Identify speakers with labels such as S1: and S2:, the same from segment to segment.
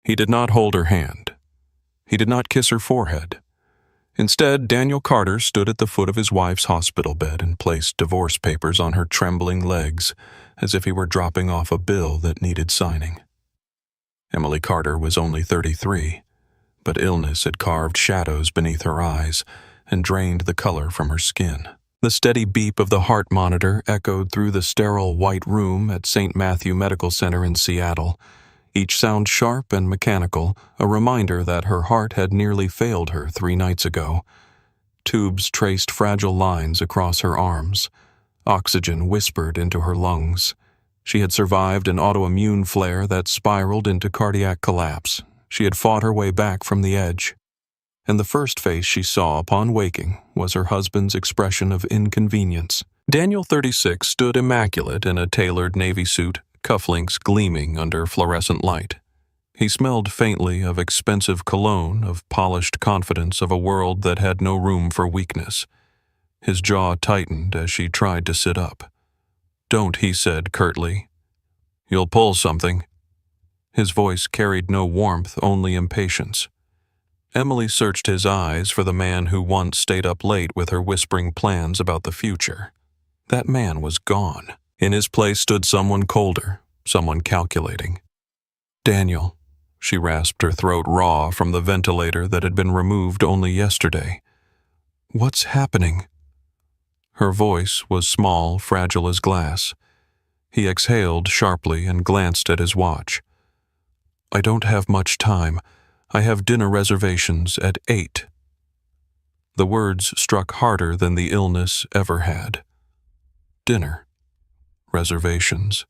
S1: He did not hold her hand. He did not kiss her forehead. Instead, Daniel Carter stood at the foot of his wife's hospital bed and placed divorce papers on her trembling legs, as if he were dropping off a bill that needed signing. Emily Carter was only 33, but illness had carved shadows beneath her eyes and drained the color from her skin. The steady beep of the heart monitor echoed through the sterile white room at St. Matthew Medical Center in Seattle, each sound sharp and mechanical, a reminder that her heart had nearly failed her 3 nights ago. Tubes traced fragile lines across her arms. Oxygen whispered into her lungs. She had survived an autoimmune flare that spiraled into cardiac collapse. She had fought her way back from the edge. And the first face she saw upon waking was her husband's expression of inconvenience. Daniel, 36, stood immaculate in a tailored navy suit, cufflinks gleaming under fluorescent light. He smelled faintly of expensive cologne, of polished confidence of a world that had no room for weakness. His jaw tightened as she tried to sit up. "Don't," he said curtly. "You'll pull something." His voice carried no warmth, only impatience. Emily searched his eyes for the man who once stayed up late with her whispering plans about the future. That man was gone. In his place stood someone colder, someone calculating. "Daniel," she rasped, her throat raw from the ventilator that had been removed only yesterday. "What's happening?" Her voice was small, fragile as glass. He exhaled sharply and glanced at his watch. "I don't have much time. I have dinner reservations at 8. The words struck harder than the illness ever had. Dinner. Reservations.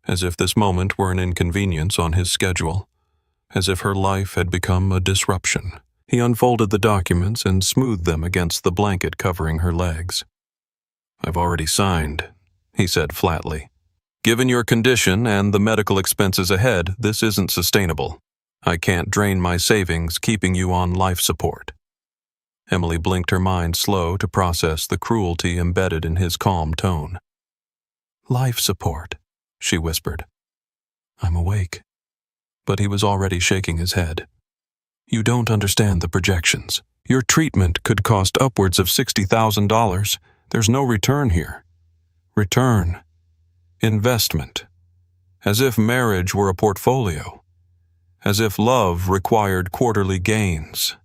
S1: As if this moment were an inconvenience on his schedule. As if her life had become a disruption. He unfolded the documents and smoothed them against the blanket covering her legs. "I've already signed," he said flatly. "Given your condition and the medical expenses ahead, this isn't sustainable. I can't drain my savings keeping you on life support." Emily blinked, her mind slow to process the cruelty embedded in his calm tone. "Life support," she whispered. "I'm awake." But he was already shaking his head. "You don't understand the projections. Your treatment could cost upwards of $60,000. There's no return here. Return. Investment. As if marriage were a portfolio. As if love required quarterly gains."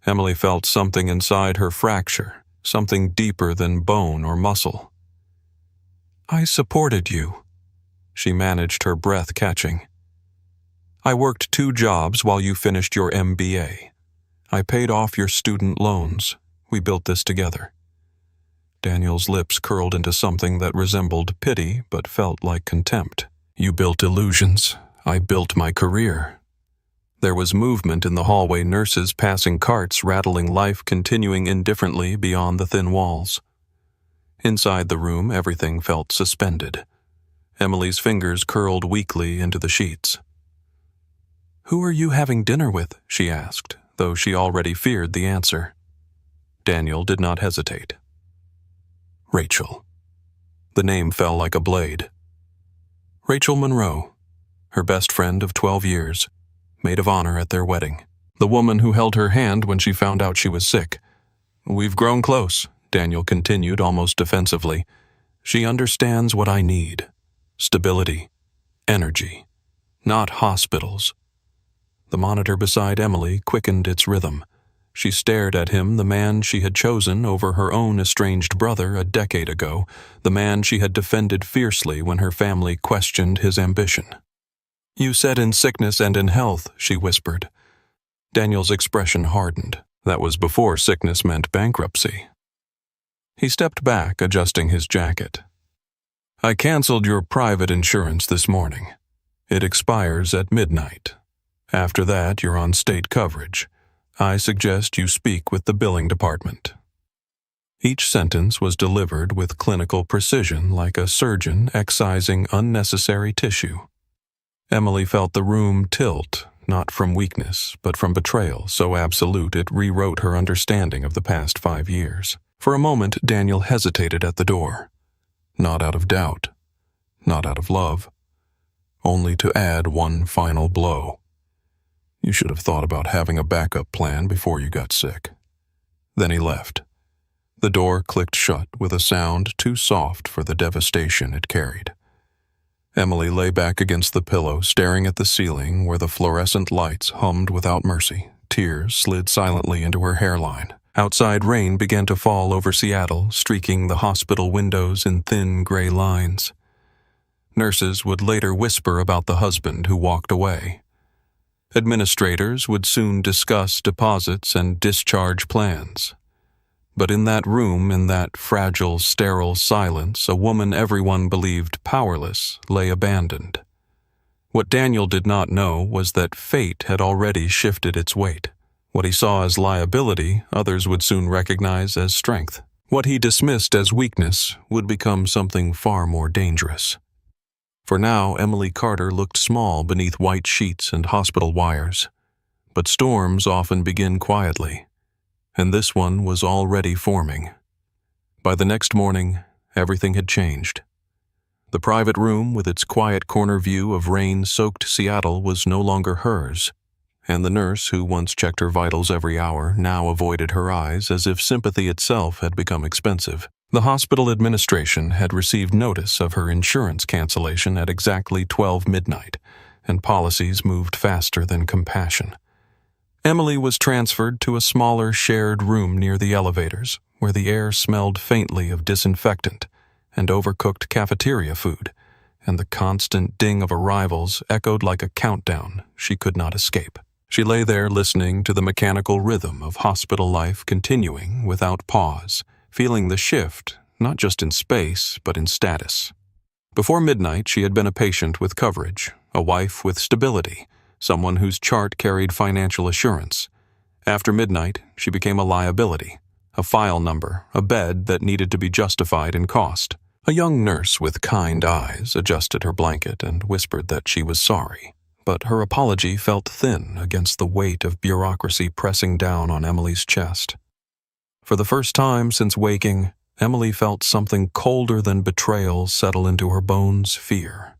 S1: Emily felt something inside her fracture, something deeper than bone or muscle. "I supported you." She managed her breath catching. "I worked 2 jobs while you finished your MBA. I paid off your student loans. We built this together." Daniel's lips curled into something that resembled pity but felt like contempt. "You built illusions. I built my career." There was movement in the hallway, nurses passing carts, rattling, life continuing indifferently beyond the thin walls. Inside the room, everything felt suspended. Emily's fingers curled weakly into the sheets. "Who are you having dinner with?" she asked, though she already feared the answer. Daniel did not hesitate. "Rachel." The name fell like a blade. Rachel Monroe, her best friend of 12 years, maid of honor at their wedding. The woman who held her hand when she found out she was sick. "We've grown close," Daniel continued almost defensively. "She understands what I need. Stability. Energy. Not hospitals." The monitor beside Emily quickened its rhythm. She stared at him, the man she had chosen over her own estranged brother a decade ago, the man she had defended fiercely when her family questioned his ambition. "You said in sickness and in health," she whispered. Daniel's expression hardened. That was before sickness meant bankruptcy. He stepped back, adjusting his jacket. "I canceled your private insurance this morning. It expires at midnight. After that, you're on state coverage. I suggest you speak with the billing department." Each sentence was delivered with clinical precision, like a surgeon excising unnecessary tissue. Emily felt the room tilt, not from weakness, but from betrayal so absolute it rewrote her understanding of the past 5 years. For a moment, Daniel hesitated at the door. Not out of doubt. Not out of love. only to add one final blow. You should have thought about having a backup plan before you got sick. Then he left. The door clicked shut with a sound too soft for the devastation it carried. Emily lay back against the pillow, staring at the ceiling where the fluorescent lights hummed without mercy. Tears slid silently into her hairline. Outside, rain began to fall over Seattle, streaking the hospital windows in thin gray lines. Nurses would later whisper about the husband who walked away. Administrators would soon discuss deposits and discharge plans. But in that room, in that fragile, sterile silence, a woman everyone believed powerless lay abandoned. What Daniel did not know was that fate had already shifted its weight. What he saw as liability, others would soon recognize as strength. What he dismissed as weakness would become something far more dangerous. For now, Emily Carter looked small beneath white sheets and hospital wires. But storms often begin quietly, and this one was already forming. By the next morning, everything had changed. The private room with its quiet corner view of rain-soaked Seattle was no longer hers, and the nurse who once checked her vitals every hour now avoided her eyes as if sympathy itself had become expensive. The hospital administration had received notice of her insurance cancellation at exactly 12 midnight, and policies moved faster than compassion. Emily was transferred to a smaller shared room near the elevators, where the air smelled faintly of disinfectant and overcooked cafeteria food, and the constant ding of arrivals echoed like a countdown she could not escape. She lay there listening to the mechanical rhythm of hospital life continuing without pause, feeling the shift, not just in space, but in status. Before midnight, she had been a patient with coverage, a wife with stability, someone whose chart carried financial assurance. After midnight, she became a liability, a file number, a bed that needed to be justified in cost. A young nurse with kind eyes adjusted her blanket and whispered that she was sorry, but her apology felt thin against the weight of bureaucracy pressing down on Emily's chest. For the first time since waking, Emily felt something colder than betrayal settle into her bones: fear.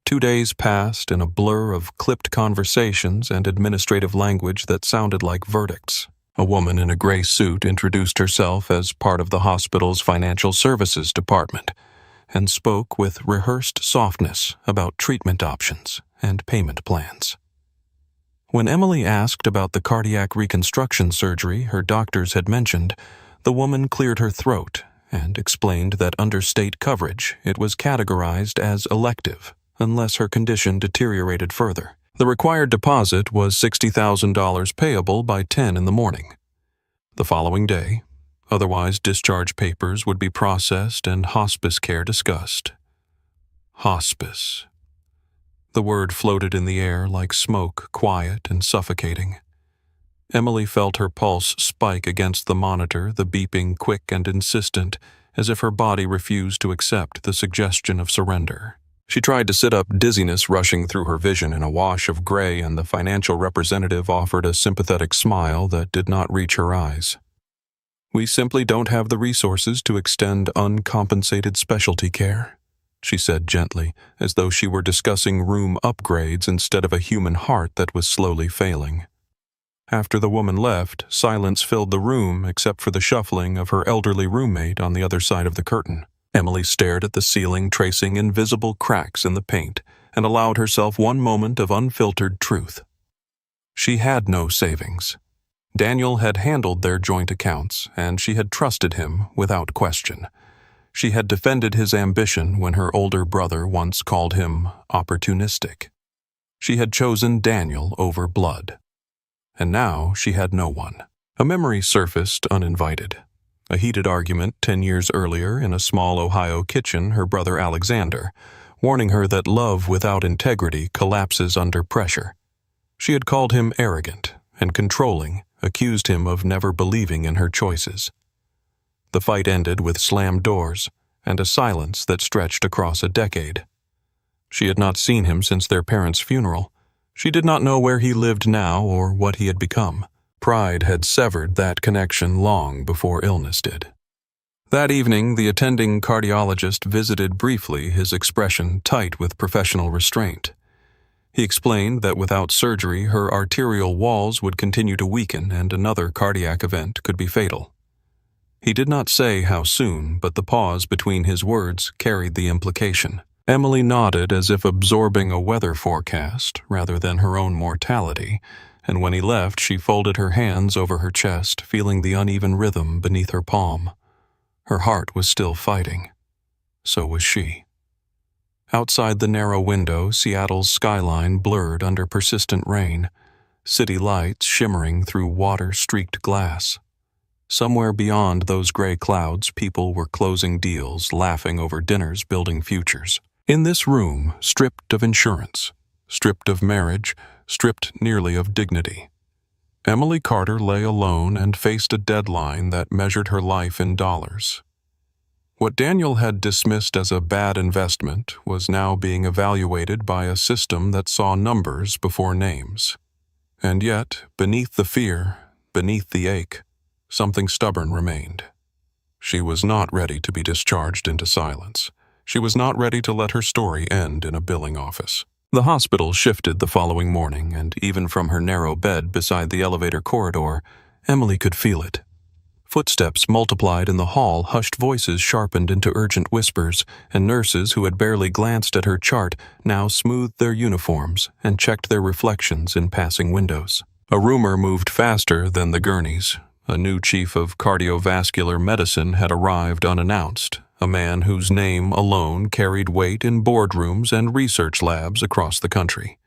S1: 2 days passed in a blur of clipped conversations and administrative language that sounded like verdicts. A woman in a gray suit introduced herself as part of the hospital's financial services department and spoke with rehearsed softness about treatment options and payment plans. When Emily asked about the cardiac reconstruction surgery her doctors had mentioned, the woman cleared her throat and explained that under state coverage it was categorized as elective unless her condition deteriorated further. The required deposit was $60,000 payable by 10 in the morning. The following day, otherwise discharge papers would be processed and hospice care discussed. Hospice. The word floated in the air like smoke, quiet and suffocating. Emily felt her pulse spike against the monitor, the beeping quick and insistent, as if her body refused to accept the suggestion of surrender. She tried to sit up, dizziness rushing through her vision in a wash of gray, and the financial representative offered a sympathetic smile that did not reach her eyes. "We simply don't have the resources to extend uncompensated specialty care," she said gently, as though she were discussing room upgrades instead of a human heart that was slowly failing. After the woman left, silence filled the room except for the shuffling of her elderly roommate on the other side of the curtain. Emily stared at the ceiling, tracing invisible cracks in the paint, and allowed herself one moment of unfiltered truth. She had no savings. Daniel had handled their joint accounts, and she had trusted him without question. She had defended his ambition when her older brother once called him opportunistic. She had chosen Daniel over blood. And now she had no one. A memory surfaced uninvited. A heated argument 10 years earlier in a small Ohio kitchen, her brother Alexander, warning her that love without integrity collapses under pressure. She had called him arrogant and controlling, accused him of never believing in her choices. The fight ended with slammed doors and a silence that stretched across a decade. She had not seen him since their parents' funeral. She did not know where he lived now or what he had become. Pride had severed that connection long before illness did. That evening, the attending cardiologist visited briefly, his expression tight with professional restraint. He explained that without surgery, her arterial walls would continue to weaken and another cardiac event could be fatal. He did not say how soon, but the pause between his words carried the implication. Emily nodded as if absorbing a weather forecast rather than her own mortality, and when he left, she folded her hands over her chest, feeling the uneven rhythm beneath her palm. Her heart was still fighting. So was she. Outside the narrow window, Seattle's skyline blurred under persistent rain, city lights shimmering through water-streaked glass. Somewhere beyond those gray clouds, people were closing deals, laughing over dinners, building futures. In this room, stripped of insurance, stripped of marriage, stripped nearly of dignity, Emily Carter lay alone and faced a deadline that measured her life in dollars. What Daniel had dismissed as a bad investment was now being evaluated by a system that saw numbers before names. And yet, beneath the fear, beneath the ache, something stubborn remained. She was not ready to be discharged into silence. She was not ready to let her story end in a billing office. The hospital shifted the following morning, and even from her narrow bed beside the elevator corridor, Emily could feel it. Footsteps multiplied in the hall, hushed voices sharpened into urgent whispers, and nurses who had barely glanced at her chart now smoothed their uniforms and checked their reflections in passing windows. A rumor moved faster than the gurneys. A new chief of cardiovascular medicine had arrived unannounced, a man whose name alone carried weight in boardrooms and research labs across the country.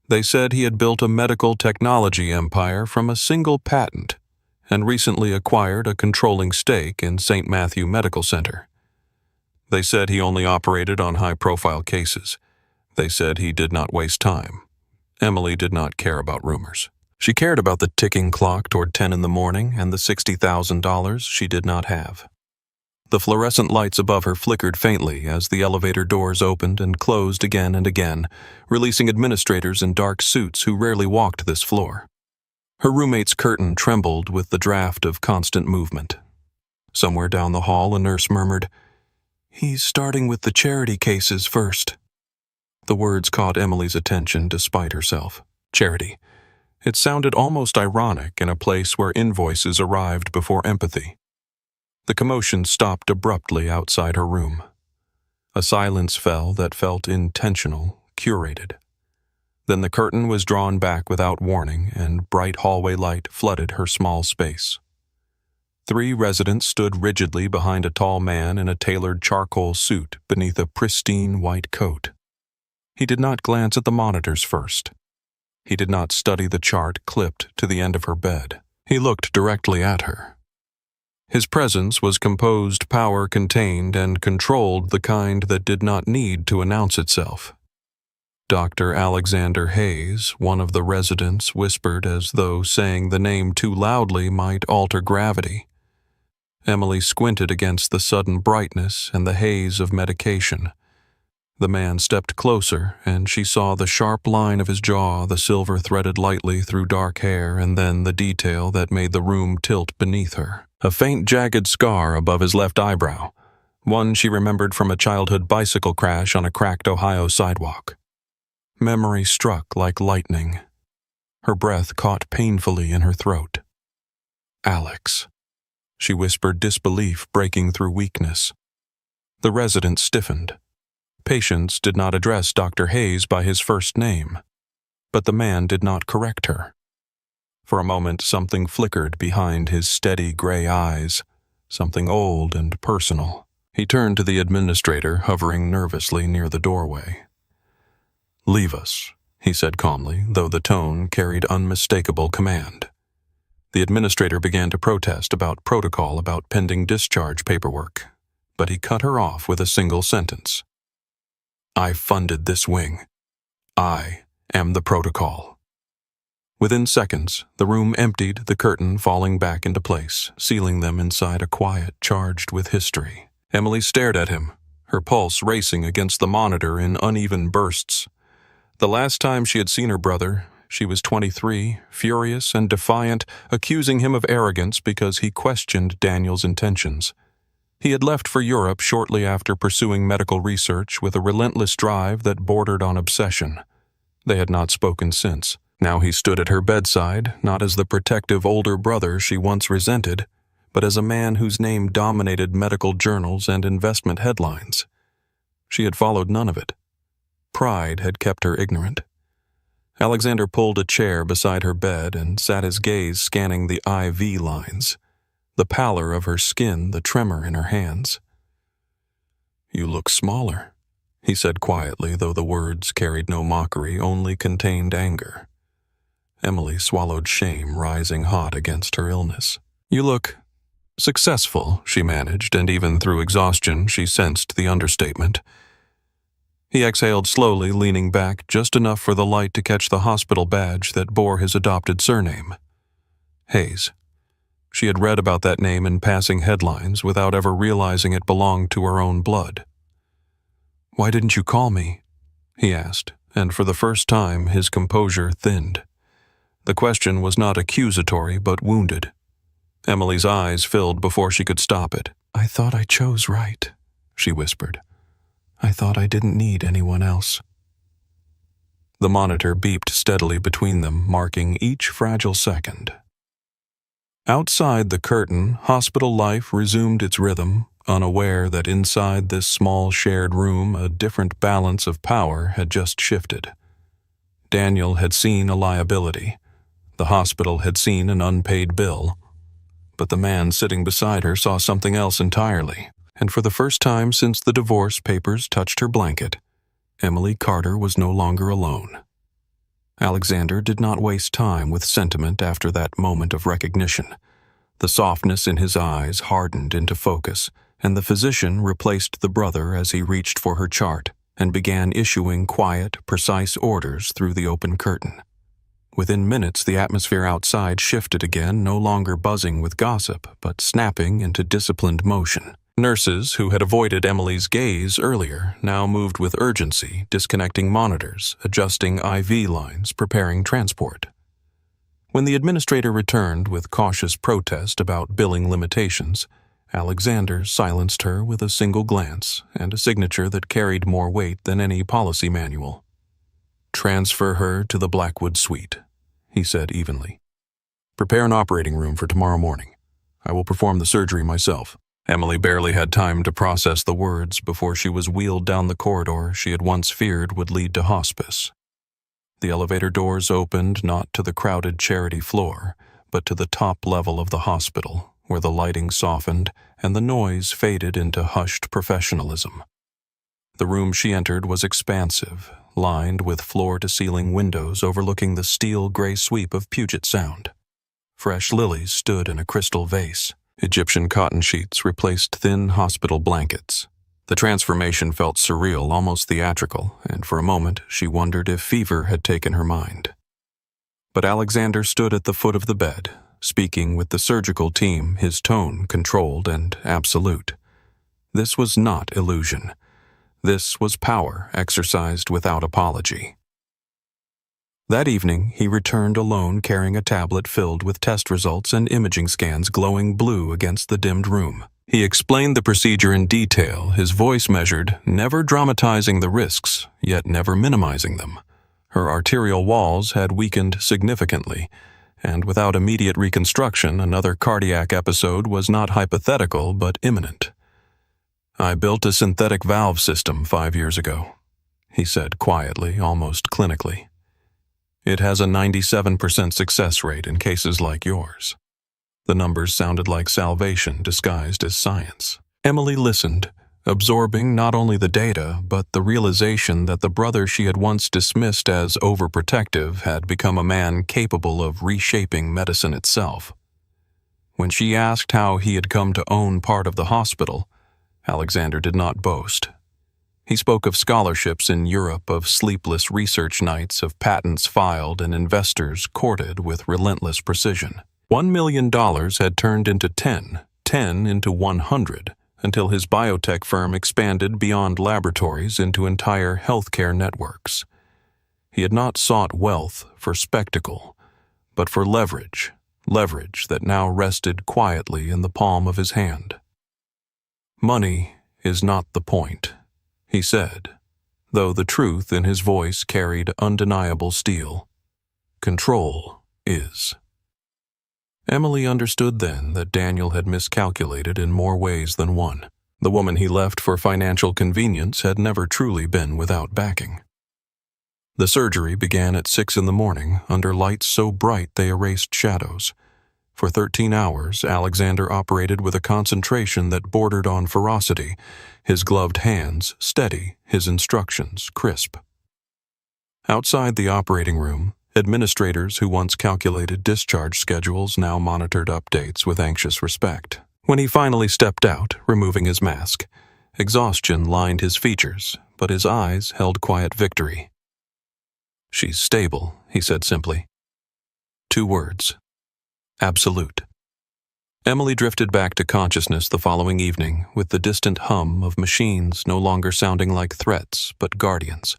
S1: They said he had built a medical technology empire from a single patent and recently acquired a controlling stake in St. Matthew Medical Center. They said he only operated on high-profile cases. They said he did not waste time. Emily did not care about rumors. She cared about the ticking clock toward 10 in the morning and the $60,000 she did not have. The fluorescent lights above her flickered faintly as the elevator doors opened and closed again and again, releasing administrators in dark suits who rarely walked this floor. Her roommate's curtain trembled with the draft of constant movement. Somewhere down the hall, a nurse murmured, "He's starting with the charity cases first." The words caught Emily's attention despite herself. Charity. It sounded almost ironic in a place where invoices arrived before empathy. The commotion stopped abruptly outside her room. A silence fell that felt intentional, curated. Then the curtain was drawn back without warning, and bright hallway light flooded her small space. 3 residents stood rigidly behind a tall man in a tailored charcoal suit beneath a pristine white coat. He did not glance at the monitors first. He did not study the chart clipped to the end of her bed. He looked directly at her. His presence was composed, power-contained, and controlled, the kind that did not need to announce itself. Dr. Alexander Hayes, one of the residents, whispered as though saying the name too loudly might alter gravity. Emily squinted against the sudden brightness and the haze of medication. The man stepped closer, and she saw the sharp line of his jaw, the silver threaded lightly through dark hair, and then the detail that made the room tilt beneath her. A faint jagged scar above his left eyebrow, one she remembered from a childhood bicycle crash on a cracked Ohio sidewalk. Memory struck like lightning. Her breath caught painfully in her throat. "Alex," she whispered, disbelief breaking through weakness. The resident stiffened. Patience did not address Dr. Hayes by his first name, but the man did not correct her. For a moment, something flickered behind his steady gray eyes, something old and personal. He turned to the administrator, hovering nervously near the doorway. "Leave us," he said calmly, though the tone carried unmistakable command. The administrator began to protest about protocol, about pending discharge paperwork, but he cut her off with a single sentence. "I funded this wing. I am the protocol." Within seconds, the room emptied, the curtain falling back into place, sealing them inside a quiet charged with history. Emily stared at him, her pulse racing against the monitor in uneven bursts. The last time she had seen her brother, she was 23, furious and defiant, accusing him of arrogance because he questioned Daniel's intentions. He had left for Europe shortly after pursuing medical research with a relentless drive that bordered on obsession. They had not spoken since. Now he stood at her bedside, not as the protective older brother she once resented, but as a man whose name dominated medical journals and investment headlines. She had followed none of it. Pride had kept her ignorant. Alexander pulled a chair beside her bed and sat his gaze scanning the IV lines, the pallor of her skin, the tremor in her hands. "You look smaller," he said quietly, though the words carried no mockery, only contained anger. Emily swallowed shame rising hot against her illness. "You look successful," she managed, and even through exhaustion she sensed the understatement. He exhaled slowly, leaning back just enough for the light to catch the hospital badge that bore his adopted surname. Hayes. She had read about that name in passing headlines without ever realizing it belonged to her own blood. "Why didn't you call me?" he asked, and for the first time his composure thinned. The question was not accusatory but wounded. Emily's eyes filled before she could stop it. "I thought I chose right," she whispered. "I thought I didn't need anyone else." The monitor beeped steadily between them, marking each fragile second. Outside the curtain, hospital life resumed its rhythm, unaware that inside this small shared room a different balance of power had just shifted. Daniel had seen a liability. The hospital had seen an unpaid bill. But the man sitting beside her saw something else entirely, and for the first time since the divorce papers touched her blanket, Emily Carter was no longer alone. Alexander did not waste time with sentiment after that moment of recognition. The softness in his eyes hardened into focus, and the physician replaced the brother as he reached for her chart and began issuing quiet, precise orders through the open curtain. Within minutes, the atmosphere outside shifted again, no longer buzzing with gossip, but snapping into disciplined motion. Nurses, who had avoided Emily's gaze earlier, now moved with urgency, disconnecting monitors, adjusting IV lines, preparing transport. When the administrator returned with cautious protest about billing limitations, Alexander silenced her with a single glance and a signature that carried more weight than any policy manual. "Transfer her to the Blackwood suite," he said evenly. "Prepare an operating room for tomorrow morning. I will perform the surgery myself." Emily barely had time to process the words before she was wheeled down the corridor she had once feared would lead to hospice. The elevator doors opened not to the crowded charity floor, but to the top level of the hospital, where the lighting softened and the noise faded into hushed professionalism. The room she entered was expansive, lined with floor-to-ceiling windows overlooking the steel-gray sweep of Puget Sound. Fresh lilies stood in a crystal vase. Egyptian cotton sheets replaced thin hospital blankets. The transformation felt surreal, almost theatrical, and for a moment she wondered if fever had taken her mind. But Alexander stood at the foot of the bed, speaking with the surgical team, his tone controlled and absolute. This was not illusion. This was power exercised without apology. That evening, he returned alone carrying a tablet filled with test results and imaging scans glowing blue against the dimmed room. He explained the procedure in detail, his voice measured, never dramatizing the risks, yet never minimizing them. Her arterial walls had weakened significantly, and without immediate reconstruction, another cardiac episode was not hypothetical but imminent. "I built a synthetic valve system 5 years ago," he said quietly, almost clinically. "It has a 97% success rate in cases like yours." The numbers sounded like salvation disguised as science. Emily listened, absorbing not only the data, but the realization that the brother she had once dismissed as overprotective had become a man capable of reshaping medicine itself. When she asked how he had come to own part of the hospital, Alexander did not boast. He spoke of scholarships in Europe, of sleepless research nights, of patents filed and investors courted with relentless precision. $1 million had turned into 10 into 100, until his biotech firm expanded beyond laboratories into entire healthcare networks. He had not sought wealth for spectacle, but for leverage that now rested quietly in the palm of his hand. "Money is not the point," he said, though the truth in his voice carried undeniable steel. "Control is." Emily understood then that Daniel had miscalculated in more ways than one. The woman he left for financial convenience had never truly been without backing. The surgery began at 6 in the morning under lights so bright they erased shadows. For 13 hours, Alexander operated with a concentration that bordered on ferocity, his gloved hands steady, his instructions crisp. Outside the operating room, administrators who once calculated discharge schedules now monitored updates with anxious respect. When he finally stepped out, removing his mask, exhaustion lined his features, but his eyes held quiet victory. "She's stable," he said simply. 2 words. Absolute. Emily drifted back to consciousness the following evening, with the distant hum of machines no longer sounding like threats, but guardians.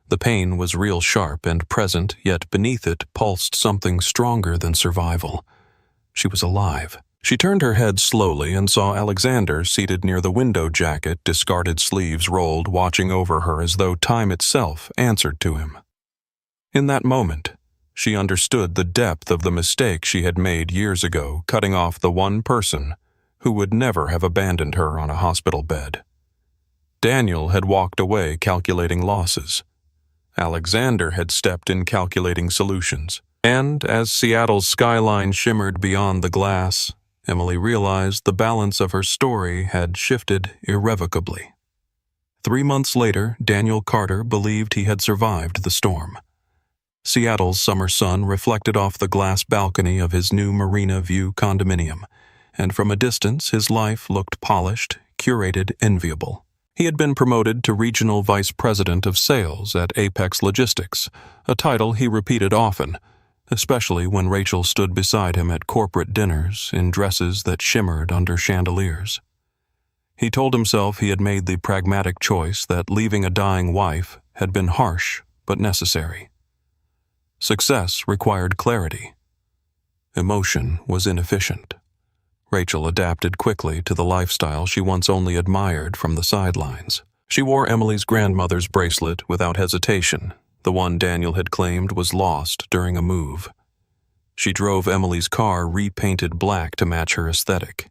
S1: The pain was real sharp and present, yet beneath it pulsed something stronger than survival. She was alive. She turned her head slowly and saw Alexander seated near the window jacket, discarded sleeves rolled, watching over her as though time itself answered to him. In that moment, she understood the depth of the mistake she had made years ago, cutting off the one person who would never have abandoned her on a hospital bed. Daniel had walked away calculating losses. Alexander had stepped in calculating solutions. And as Seattle's skyline shimmered beyond the glass, Emily realized the balance of her story had shifted irrevocably. 3 months later, Daniel Carter believed he had survived the storm. Seattle's summer sun reflected off the glass balcony of his new Marina View condominium, and from a distance his life looked polished, curated, enviable. He had been promoted to Regional Vice President of Sales at Apex Logistics, a title he repeated often, especially when Rachel stood beside him at corporate dinners in dresses that shimmered under chandeliers. He told himself he had made the pragmatic choice that leaving a dying wife had been harsh but necessary. Success required clarity. Emotion was inefficient. Rachel adapted quickly to the lifestyle she once only admired from the sidelines. She wore Emily's grandmother's bracelet without hesitation, the one Daniel had claimed was lost during a move. She drove Emily's car repainted black to match her aesthetic.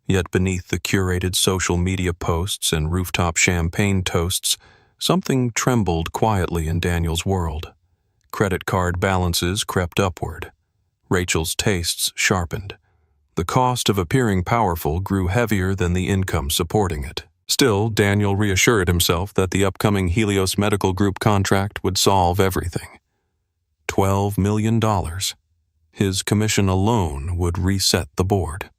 S1: Yet beneath the curated social media posts and rooftop champagne toasts, something trembled quietly in Daniel's world. Credit card balances crept upward. Rachel's tastes sharpened. The cost of appearing powerful grew heavier than the income supporting it. Still, Daniel reassured himself that the upcoming Helios Medical Group contract would solve everything. $12 million. His commission alone would reset the board.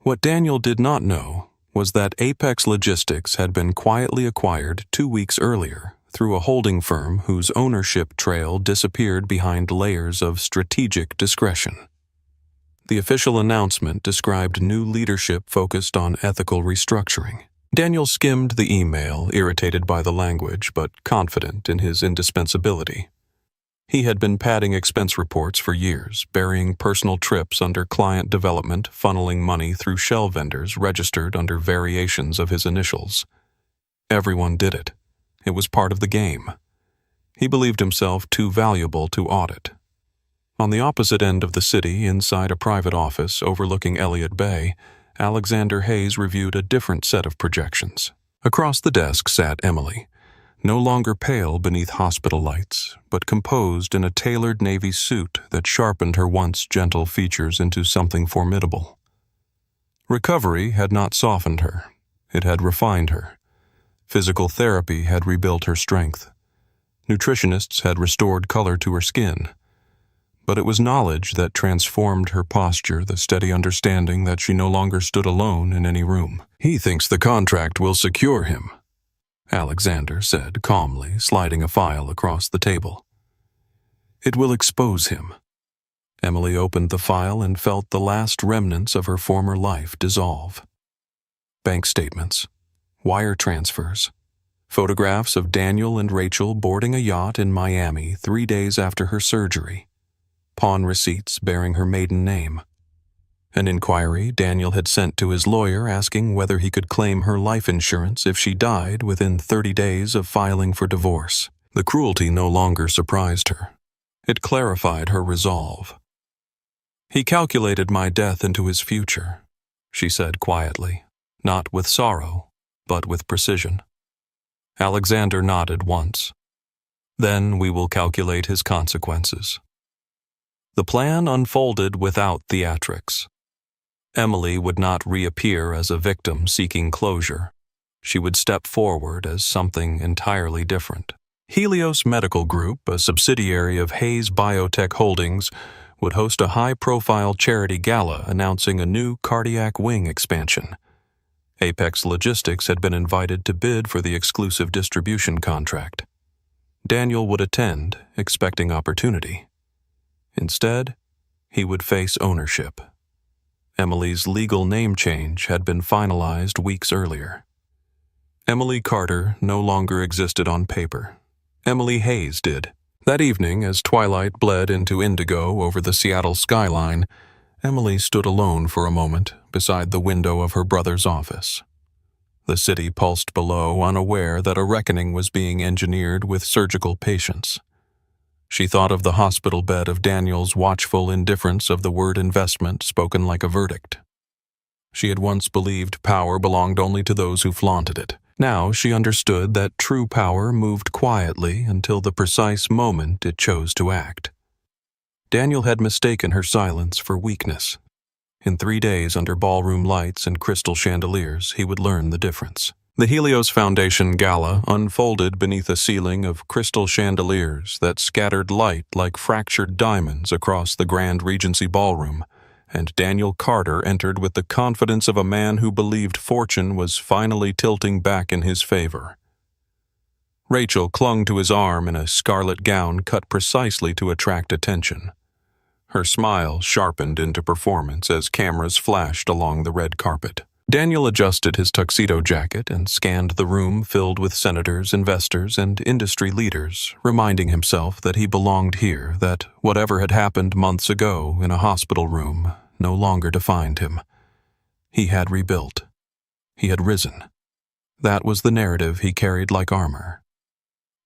S1: What Daniel did not know was that Apex Logistics had been quietly acquired 2 weeks earlier through a holding firm whose ownership trail disappeared behind layers of strategic discretion. The official announcement described new leadership focused on ethical restructuring. Daniel skimmed the email, irritated by the language, but confident in his indispensability. He had been padding expense reports for years, burying personal trips under client development, funneling money through shell vendors registered under variations of his initials. Everyone did it. It was part of the game. He believed himself too valuable to audit. On the opposite end of the city, inside a private office overlooking Elliott Bay, Alexander Hayes reviewed a different set of projections. Across the desk sat Emily, no longer pale beneath hospital lights, but composed in a tailored navy suit that sharpened her once gentle features into something formidable. Recovery had not softened her. It had refined her. Physical therapy had rebuilt her strength. Nutritionists had restored color to her skin. But it was knowledge that transformed her posture, the steady understanding that she no longer stood alone in any room. "He thinks the contract will secure him," Alexander said calmly, sliding a file across the table. "It will expose him." Emily opened the file and felt the last remnants of her former life dissolve. Bank statements, wire transfers, photographs of Daniel and Rachel boarding a yacht in Miami 3 days after her surgery, pawn receipts bearing her maiden name. an inquiry Daniel had sent to his lawyer asking whether he could claim her life insurance if she died within 30 days of filing for divorce. The cruelty no longer surprised her. It clarified her resolve. "He calculated my death into his future," she said quietly, not with sorrow, but with precision. Alexander nodded once. "Then we will calculate his consequences." The plan unfolded without theatrics. Emily would not reappear as a victim seeking closure. She would step forward as something entirely different. Helios Medical Group, a subsidiary of Hayes Biotech Holdings, would host a high-profile charity gala announcing a new cardiac wing expansion. Apex Logistics had been invited to bid for the exclusive distribution contract. Daniel would attend, expecting opportunity. Instead, he would face ownership. Emily's legal name change had been finalized weeks earlier. Emily Carter no longer existed on paper. Emily Hayes did. That evening, as twilight bled into indigo over the Seattle skyline, Emily stood alone for a moment beside the window of her brother's office. The city pulsed below, unaware that a reckoning was being engineered with surgical patience. She thought of the hospital bed of Daniel's watchful indifference of the word investment spoken like a verdict. She had once believed power belonged only to those who flaunted it. Now she understood that true power moved quietly until the precise moment it chose to act. Daniel had mistaken her silence for weakness. In 3 days under ballroom lights and crystal chandeliers, he would learn the difference. The Helios Foundation Gala unfolded beneath a ceiling of crystal chandeliers that scattered light like fractured diamonds across the Grand Regency Ballroom, and Daniel Carter entered with the confidence of a man who believed fortune was finally tilting back in his favor. Rachel clung to his arm in a scarlet gown cut precisely to attract attention. Her smile sharpened into performance as cameras flashed along the red carpet. Daniel adjusted his tuxedo jacket and scanned the room filled with senators, investors, and industry leaders, reminding himself that he belonged here, that whatever had happened months ago in a hospital room no longer defined him. He had rebuilt. He had risen. That was the narrative he carried like armor.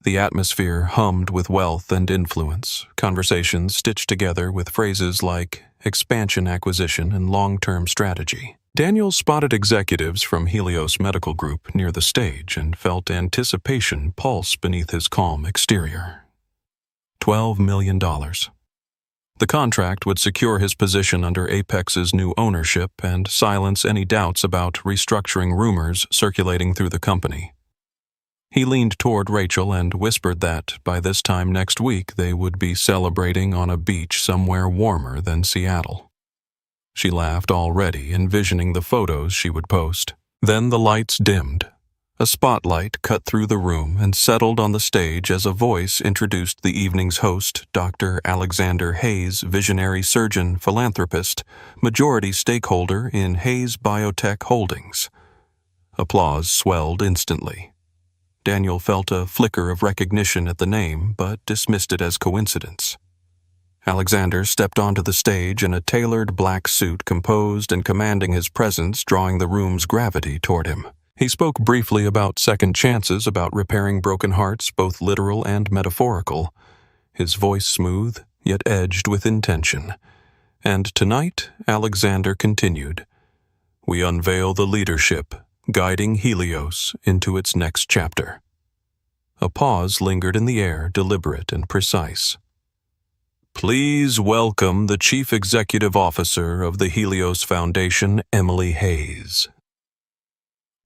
S1: The atmosphere hummed with wealth and influence, conversations stitched together with phrases like expansion, acquisition, and long-term strategy. Daniel spotted executives from Helios Medical Group near the stage and felt anticipation pulse beneath his calm exterior. $12 million. The contract would secure his position under Apex's new ownership and silence any doubts about restructuring rumors circulating through the company. He leaned toward Rachel and whispered that by this time next week they would be celebrating on a beach somewhere warmer than Seattle. She laughed already, envisioning the photos she would post. Then the lights dimmed. A spotlight cut through the room and settled on the stage as a voice introduced the evening's host, Dr. Alexander Hayes, visionary surgeon, philanthropist, majority stakeholder in Hayes Biotech Holdings. Applause swelled instantly. Daniel felt a flicker of recognition at the name, but dismissed it as coincidence. Alexander stepped onto the stage in a tailored black suit, composed and commanding his presence, drawing the room's gravity toward him. He spoke briefly about second chances, about repairing broken hearts, both literal and metaphorical, his voice smooth, yet edged with intention. And tonight, Alexander continued, "We unveil the leadership, guiding Helios into its next chapter." A pause lingered in the air, deliberate and precise. "Please welcome the Chief Executive Officer of the Helios Foundation, Emily Hayes."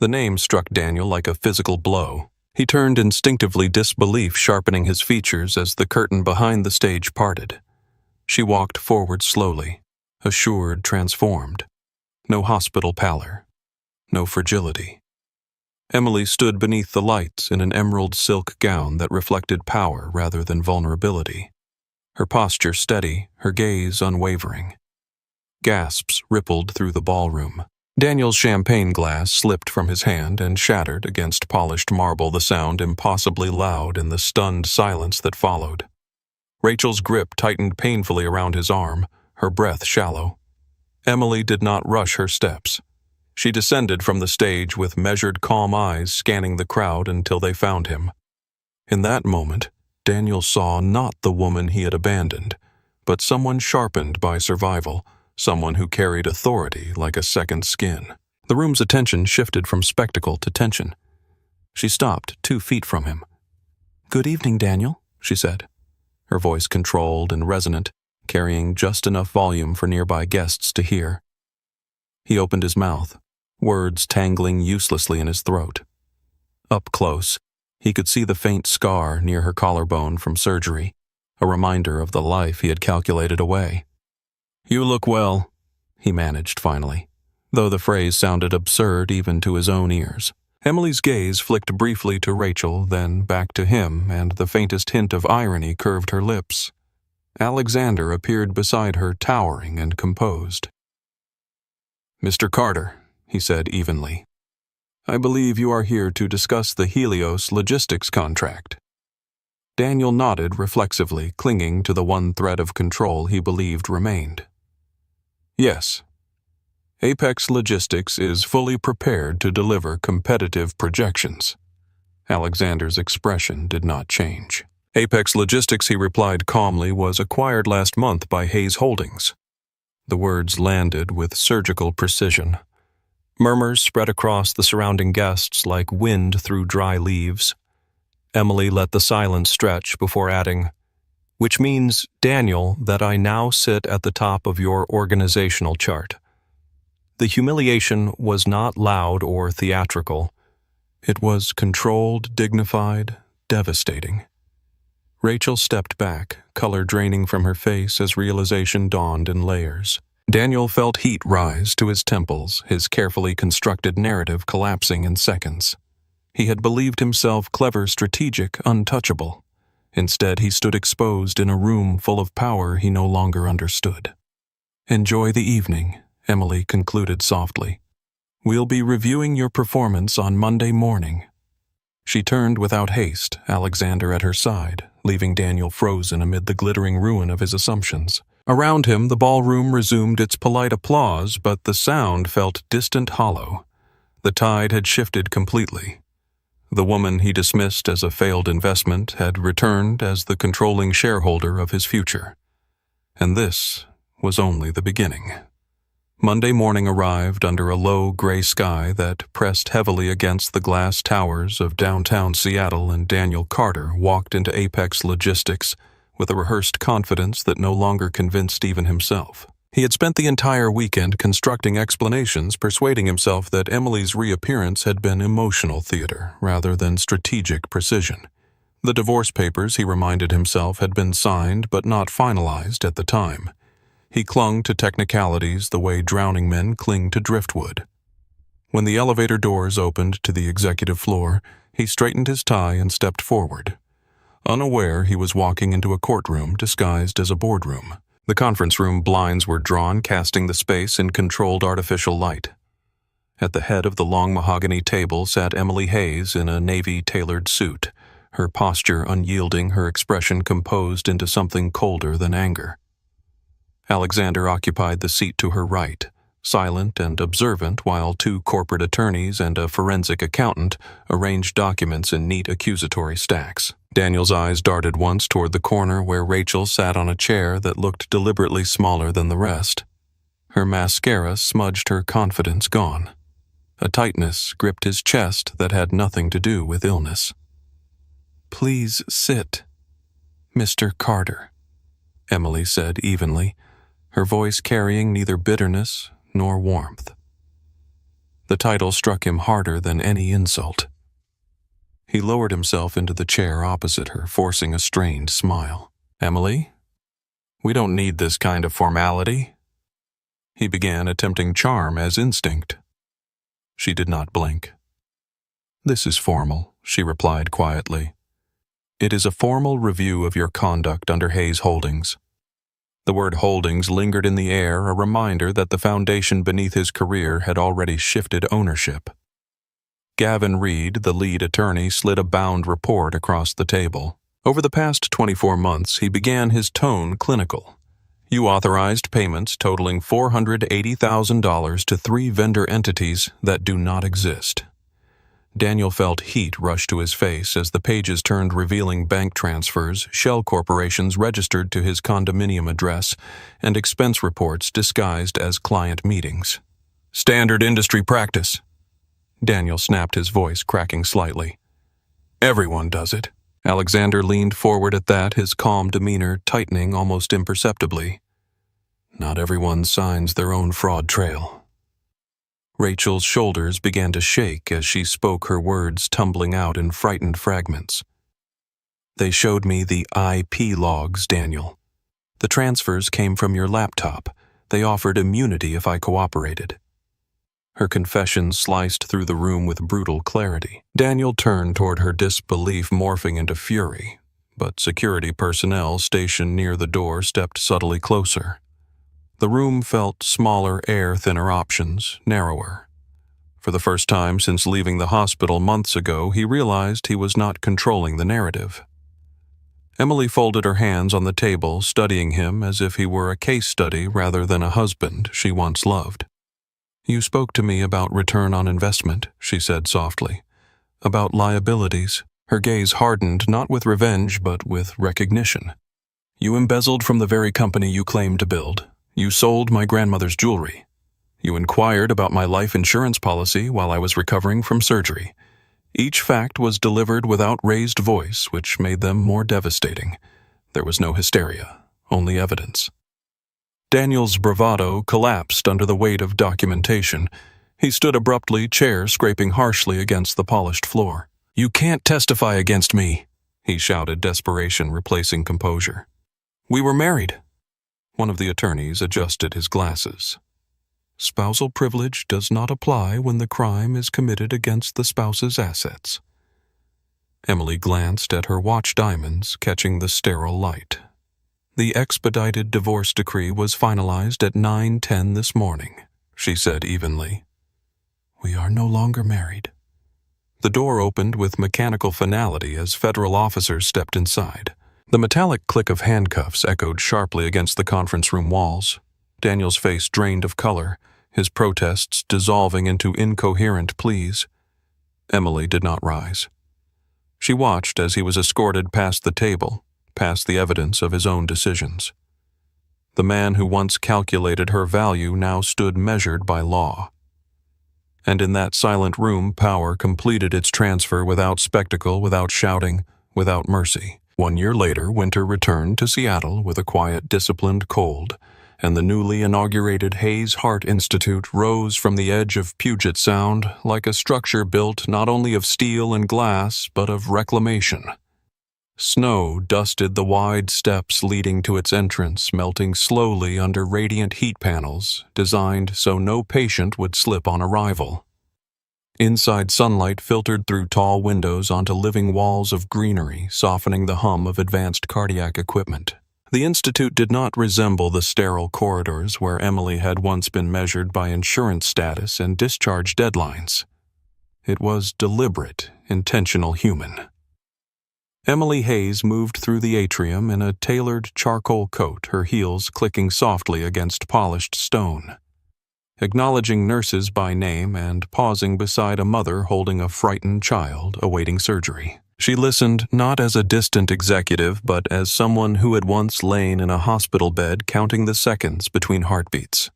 S1: The name struck Daniel like a physical blow. He turned instinctively, disbelief sharpening his features as the curtain behind the stage parted. She walked forward slowly, assured, transformed. No hospital pallor. No fragility. Emily stood beneath the lights in an emerald silk gown that reflected power rather than vulnerability. Her posture steady, her gaze unwavering. Gasps rippled through the ballroom. Daniel's champagne glass slipped from his hand and shattered against polished marble, the sound impossibly loud in the stunned silence that followed. Rachel's grip tightened painfully around his arm, her breath shallow. Emily did not rush her steps. She descended from the stage with measured, calm eyes scanning the crowd until they found him. In that moment, Daniel saw not the woman he had abandoned, but someone sharpened by survival, someone who carried authority like a second skin. The room's attention shifted from spectacle to tension. She stopped 2 feet from him. "Good evening, Daniel," she said, her voice controlled and resonant, carrying just enough volume for nearby guests to hear. He opened his mouth, words tangling uselessly in his throat. Up close, he could see the faint scar near her collarbone from surgery, a reminder of the life he had calculated away. "You look well," he managed finally, though the phrase sounded absurd even to his own ears. Emily's gaze flicked briefly to Rachel, then back to him, and the faintest hint of irony curved her lips. Alexander appeared beside her, towering and composed. "Mr. Carter," he said evenly, "I believe you are here to discuss the Helios logistics contract." Daniel nodded reflexively, clinging to the one thread of control he believed remained. "Yes. Apex Logistics is fully prepared to deliver competitive projections." Alexander's expression did not change. "Apex Logistics," he replied calmly, "was acquired last month by Hayes Holdings." The words landed with surgical precision. Murmurs spread across the surrounding guests like wind through dry leaves. Emily let the silence stretch before adding, "Which means, Daniel, that I now sit at the top of your organizational chart." The humiliation was not loud or theatrical. It was controlled, dignified, devastating. Rachel stepped back, color draining from her face as realization dawned in layers. Daniel felt heat rise to his temples, his carefully constructed narrative collapsing in seconds. He had believed himself clever, strategic, untouchable. Instead, he stood exposed in a room full of power he no longer understood. "Enjoy the evening," Emily concluded softly. "We'll be reviewing your performance on Monday morning." She turned without haste, Alexander at her side, leaving Daniel frozen amid the glittering ruin of his assumptions. Around him, the ballroom resumed its polite applause, but the sound felt distant, hollow. The tide had shifted completely. The woman he dismissed as a failed investment had returned as the controlling shareholder of his future. And this was only the beginning. Monday morning arrived under a low gray sky that pressed heavily against the glass towers of downtown Seattle, and Daniel Carter walked into Apex Logistics with a rehearsed confidence that no longer convinced even himself. He had spent the entire weekend constructing explanations, persuading himself that Emily's reappearance had been emotional theater rather than strategic precision. The divorce papers, he reminded himself, had been signed but not finalized at the time. He clung to technicalities the way drowning men cling to driftwood. When the elevator doors opened to the executive floor, he straightened his tie and stepped forward. Unaware, he was walking into a courtroom disguised as a boardroom. The conference room blinds were drawn, casting the space in controlled artificial light. At the head of the long mahogany table sat Emily Hayes in a navy-tailored suit, her posture unyielding, her expression composed into something colder than anger. Alexander occupied the seat to her right, silent and observant, while 2 corporate attorneys and a forensic accountant arranged documents in neat accusatory stacks. Daniel's eyes darted once toward the corner where Rachel sat on a chair that looked deliberately smaller than the rest. Her mascara smudged her confidence gone. A tightness gripped his chest that had nothing to do with illness. "Please sit, Mr. Carter," Emily said evenly, her voice carrying neither bitterness nor warmth. The title struck him harder than any insult. He lowered himself into the chair opposite her, forcing a strained smile. "Emily, we don't need this kind of formality," he began, attempting charm as instinct. She did not blink. "This is formal," she replied quietly. "It is a formal review of your conduct under Hayes Holdings." The word holdings lingered in the air, a reminder that the foundation beneath his career had already shifted ownership. Gavin Reed, the lead attorney, slid a bound report across the table. Over the past 24 months, he began his tone clinical. You authorized payments totaling $480,000 to 3 vendor entities that do not exist. Daniel felt heat rush to his face as the pages turned, revealing bank transfers, shell corporations registered to his condominium address, and expense reports disguised as client meetings. Standard industry practice. Daniel snapped, his voice cracking slightly. Everyone does it. Alexander leaned forward at that, his calm demeanor tightening almost imperceptibly. Not everyone signs their own fraud trail. Rachel's shoulders began to shake as she spoke, her words tumbling out in frightened fragments. They showed me the IP logs, Daniel. The transfers came from your laptop. They offered immunity if I cooperated. Her confession sliced through the room with brutal clarity. Daniel turned toward her, disbelief morphing into fury, but security personnel stationed near the door stepped subtly closer. The room felt smaller, air-thinner options, narrower. For the first time since leaving the hospital months ago, he realized he was not controlling the narrative. Emily folded her hands on the table, studying him as if he were a case study rather than a husband she once loved. You spoke to me about return on investment, she said softly. About liabilities. Her gaze hardened, not with revenge, but with recognition. You embezzled from the very company you claimed to build. You sold my grandmother's jewelry. You inquired about my life insurance policy while I was recovering from surgery. Each fact was delivered without raised voice, which made them more devastating. There was no hysteria, only evidence. Daniel's bravado collapsed under the weight of documentation. He stood abruptly, chair scraping harshly against the polished floor. You can't testify against me, he shouted, desperation replacing composure. We were married. One of the attorneys adjusted his glasses. Spousal privilege does not apply when the crime is committed against the spouse's assets. Emily glanced at her watch diamonds, catching the sterile light. The expedited divorce decree was finalized at 9:10 this morning, she said evenly. We are no longer married. The door opened with mechanical finality as federal officers stepped inside. The metallic click of handcuffs echoed sharply against the conference room walls. Daniel's face drained of color, his protests dissolving into incoherent pleas. Emily did not rise. She watched as he was escorted past the table, past the evidence of his own decisions. The man who once calculated her value now stood measured by law. And in that silent room, power completed its transfer without spectacle, without shouting, without mercy. 1 year later, winter returned to Seattle with a quiet, disciplined cold, and the newly inaugurated Hayes Heart Institute rose from the edge of Puget Sound like a structure built not only of steel and glass, but of reclamation. Snow dusted the wide steps leading to its entrance, melting slowly under radiant heat panels, designed so no patient would slip on arrival. Inside, sunlight filtered through tall windows onto living walls of greenery, softening the hum of advanced cardiac equipment. The institute did not resemble the sterile corridors where Emily had once been measured by insurance status and discharge deadlines. It was deliberate, intentional, human. Emily Hayes moved through the atrium in a tailored charcoal coat, her heels clicking softly against polished stone. Acknowledging nurses by name and pausing beside a mother holding a frightened child awaiting surgery. She listened not as a distant executive, but as someone who had once lain in a hospital bed counting the seconds between heartbeats.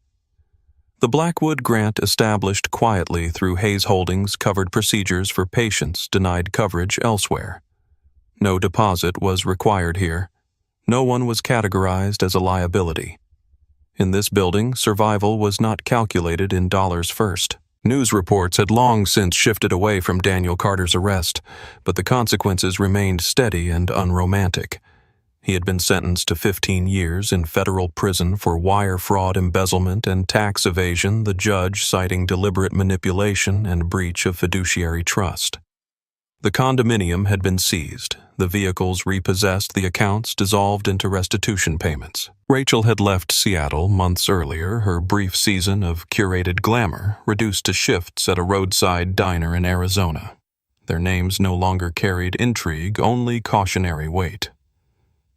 S1: The Blackwood grant established quietly through Hayes Holdings covered procedures for patients denied coverage elsewhere. No deposit was required here. No one was categorized as a liability. In this building, survival was not calculated in dollars first. News reports had long since shifted away from Daniel Carter's arrest, but the consequences remained steady and unromantic. He had been sentenced to 15 years in federal prison for wire fraud, embezzlement, and tax evasion, the judge citing deliberate manipulation and breach of fiduciary trust. The condominium had been seized, the vehicles repossessed, the accounts dissolved into restitution payments. Rachel had left Seattle months earlier, her brief season of curated glamour reduced to shifts at a roadside diner in Arizona. Their names no longer carried intrigue, only cautionary weight.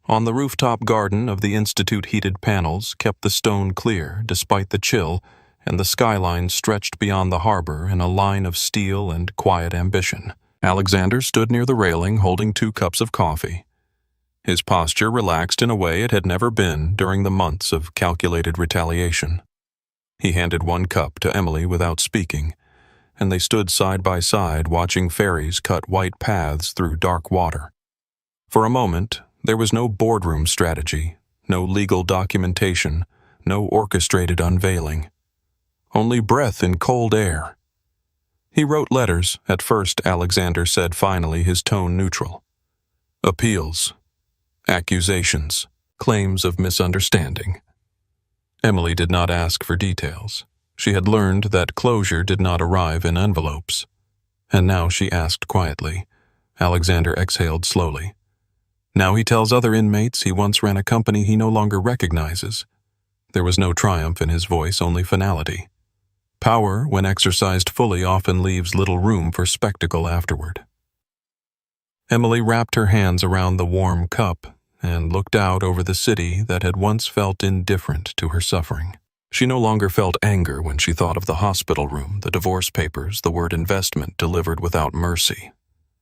S1: On the rooftop garden of the Institute heated panels kept the stone clear despite the chill, and the skyline stretched beyond the harbor in a line of steel and quiet ambition. Alexander stood near the railing holding 2 cups of coffee. His posture relaxed in a way it had never been during the months of calculated retaliation. He handed 1 cup to Emily without speaking, and they stood side by side watching ferries cut white paths through dark water. For a moment, there was no boardroom strategy, no legal documentation, no orchestrated unveiling. Only breath in cold air. He wrote letters. At first, Alexander said finally, his tone neutral. Appeals. Accusations. Claims of misunderstanding. Emily did not ask for details. She had learned that closure did not arrive in envelopes. And now she asked quietly. Alexander exhaled slowly. Now he tells other inmates he once ran a company he no longer recognizes. There was no triumph in his voice, only finality. Power, when exercised fully, often leaves little room for spectacle afterward. Emily wrapped her hands around the warm cup and looked out over the city that had once felt indifferent to her suffering. She no longer felt anger when she thought of the hospital room, the divorce papers, the word investment delivered without mercy.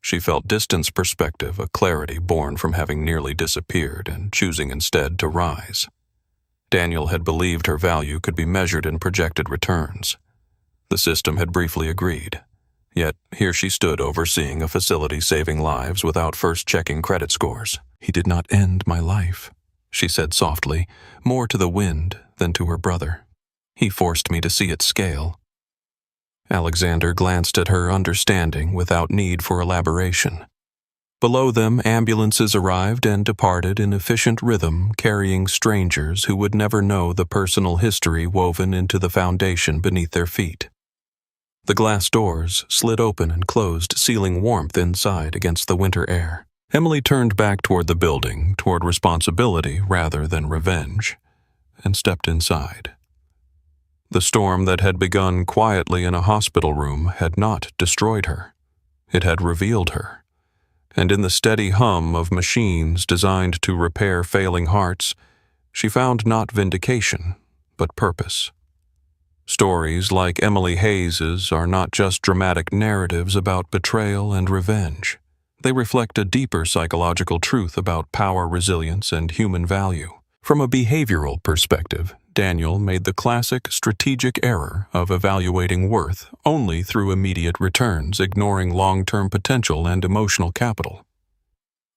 S1: She felt distance perspective, a clarity born from having nearly disappeared and choosing instead to rise. Daniel had believed her value could be measured in projected returns. The system had briefly agreed. Yet here she stood overseeing a facility saving lives without first checking credit scores. He did not end my life, she said softly, more to the wind than to her brother. He forced me to see its scale. Alexander glanced at her, understanding without need for elaboration. Below them, ambulances arrived and departed in efficient rhythm, carrying strangers who would never know the personal history woven into the foundation beneath their feet. The glass doors slid open and closed, sealing warmth inside against the winter air. Emily turned back toward the building, toward responsibility rather than revenge, and stepped inside. The storm that had begun quietly in a hospital room had not destroyed her. It had revealed her. And in the steady hum of machines designed to repair failing hearts, she found not vindication, but purpose. Stories like Emily Hayes's are not just dramatic narratives about betrayal and revenge. They reflect a deeper psychological truth about power, resilience, and human value. From a behavioral perspective, Daniel made the classic strategic error of evaluating worth only through immediate returns, ignoring long-term potential and emotional capital.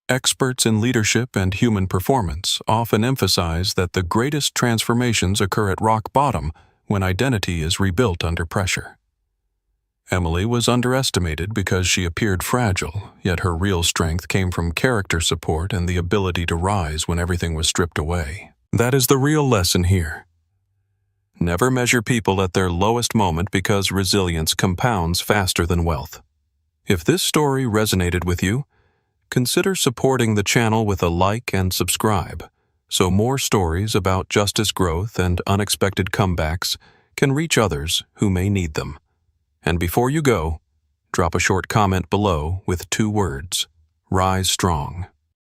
S1: Experts in leadership and human performance often emphasize that the greatest transformations occur at rock bottom when identity is rebuilt under pressure. Emily was underestimated because she appeared fragile, yet her real strength came from character support and the ability to rise when everything was stripped away. That is the real lesson here. Never measure people at their lowest moment because resilience compounds faster than wealth. If this story resonated with you, consider supporting the channel with a like and subscribe, so more stories about justice, growth, and unexpected comebacks can reach others who may need them. And before you go, drop a short comment below with 2 words: Rise Strong.